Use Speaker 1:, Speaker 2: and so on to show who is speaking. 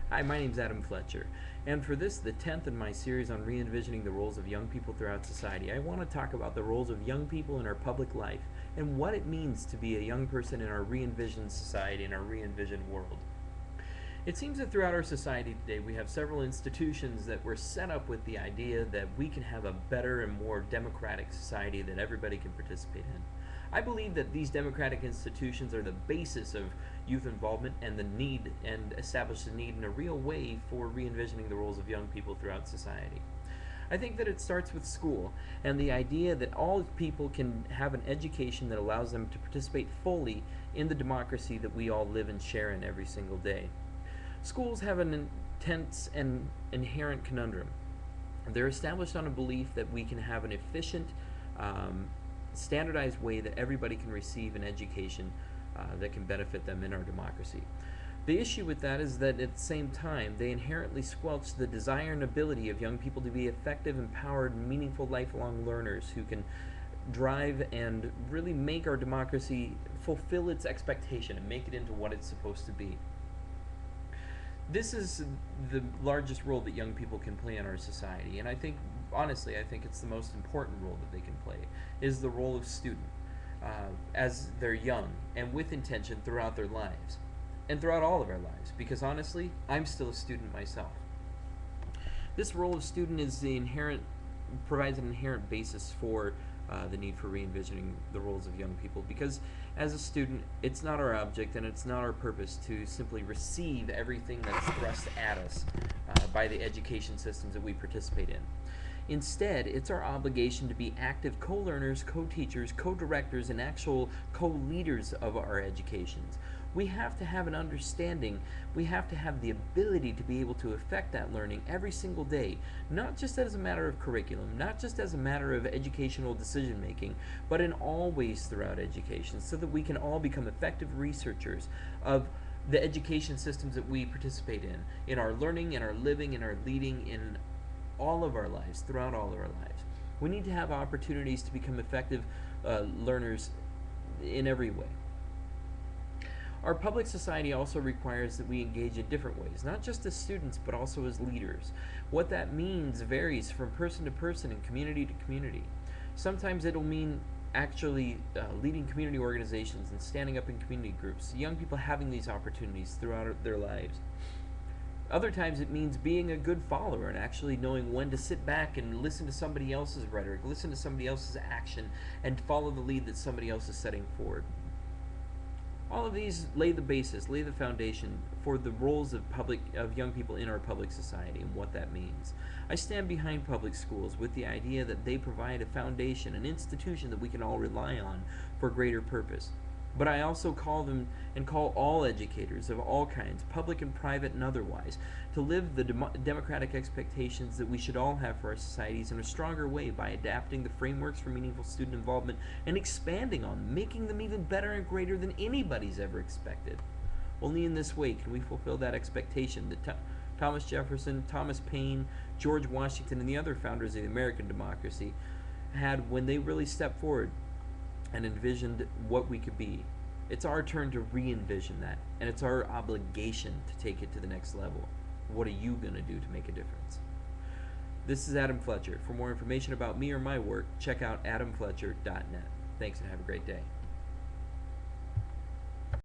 Speaker 1: Hi, my name's Adam Fletcher, and for this, the 10th in my series on re-envisioning the roles of young people throughout society, I want to talk about the roles of young people in our public life and what it means to be a young person in our re-envisioned society, in our re-envisioned world. It seems that throughout our society today, we have several institutions that were set up with the idea that we can have a better and more democratic society that everybody can participate in. I believe that these democratic institutions are the basis of youth involvement and establish the need in a real way for re-envisioning the roles of young people throughout society. I think that it starts with school and the idea that all people can have an education that allows them to participate fully in the democracy that we all live and share in every single day. Schools have an intense and inherent conundrum. They're established on a belief that we can have an efficient, standardized way that everybody can receive an education that can benefit them in our democracy. The issue with that is that at the same time, they inherently squelch the desire and ability of young people to be effective, empowered, meaningful, lifelong learners who can drive and really make our democracy fulfill its expectation and make it into what it's supposed to be. This is the largest role that young people can play in our society, and I think, honestly, I think it's the most important role that they can play, is the role of student, as they're young and with intention throughout their lives, and throughout all of our lives, because honestly, I'm still a student myself. This role of student provides an inherent basis for the need for re-envisioning the roles of young people, because as a student, it's not our object and it's not our purpose to simply receive everything that's thrust at us by the education systems that we participate in. Instead, it's our obligation to be active co-learners, co-teachers, co-directors, and actual co-leaders of our educations. We have to have an understanding, we have to have the ability to be able to affect that learning every single day, not just as a matter of curriculum, not just as a matter of educational decision making, but in all ways throughout education, so that we can all become effective researchers of the education systems that we participate in our learning, in our living, in our leading, in all of our lives, throughout all of our lives. We need to have opportunities to become effective learners in every way. Our public society also requires that we engage in different ways, not just as students, but also as leaders. What that means varies from person to person and community to community. Sometimes it'll mean actually leading community organizations and standing up in community groups, young people having these opportunities throughout their lives. Other times it means being a good follower and actually knowing when to sit back and listen to somebody else's rhetoric, listen to somebody else's action, and follow the lead that somebody else is setting forward. All of these lay the basis, lay the foundation for the roles of young people in our public society and what that means. I stand behind public schools with the idea that they provide a foundation, an institution that we can all rely on for greater purpose. But I also call all educators of all kinds, public and private and otherwise, to live the democratic expectations that we should all have for our societies in a stronger way by adapting the frameworks for meaningful student involvement and expanding on them, making them even better and greater than anybody's ever expected. Only in this way can we fulfill that expectation that Thomas Jefferson, Thomas Paine, George Washington, and the other founders of the American democracy had when they really stepped forward and envisioned what we could be. It's our turn to re-envision that, and it's our obligation to take it to the next level. What are you going to do to make a difference? This is Adam Fletcher. For more information about me or my work, check out adamfletcher.net. Thanks and have a great day.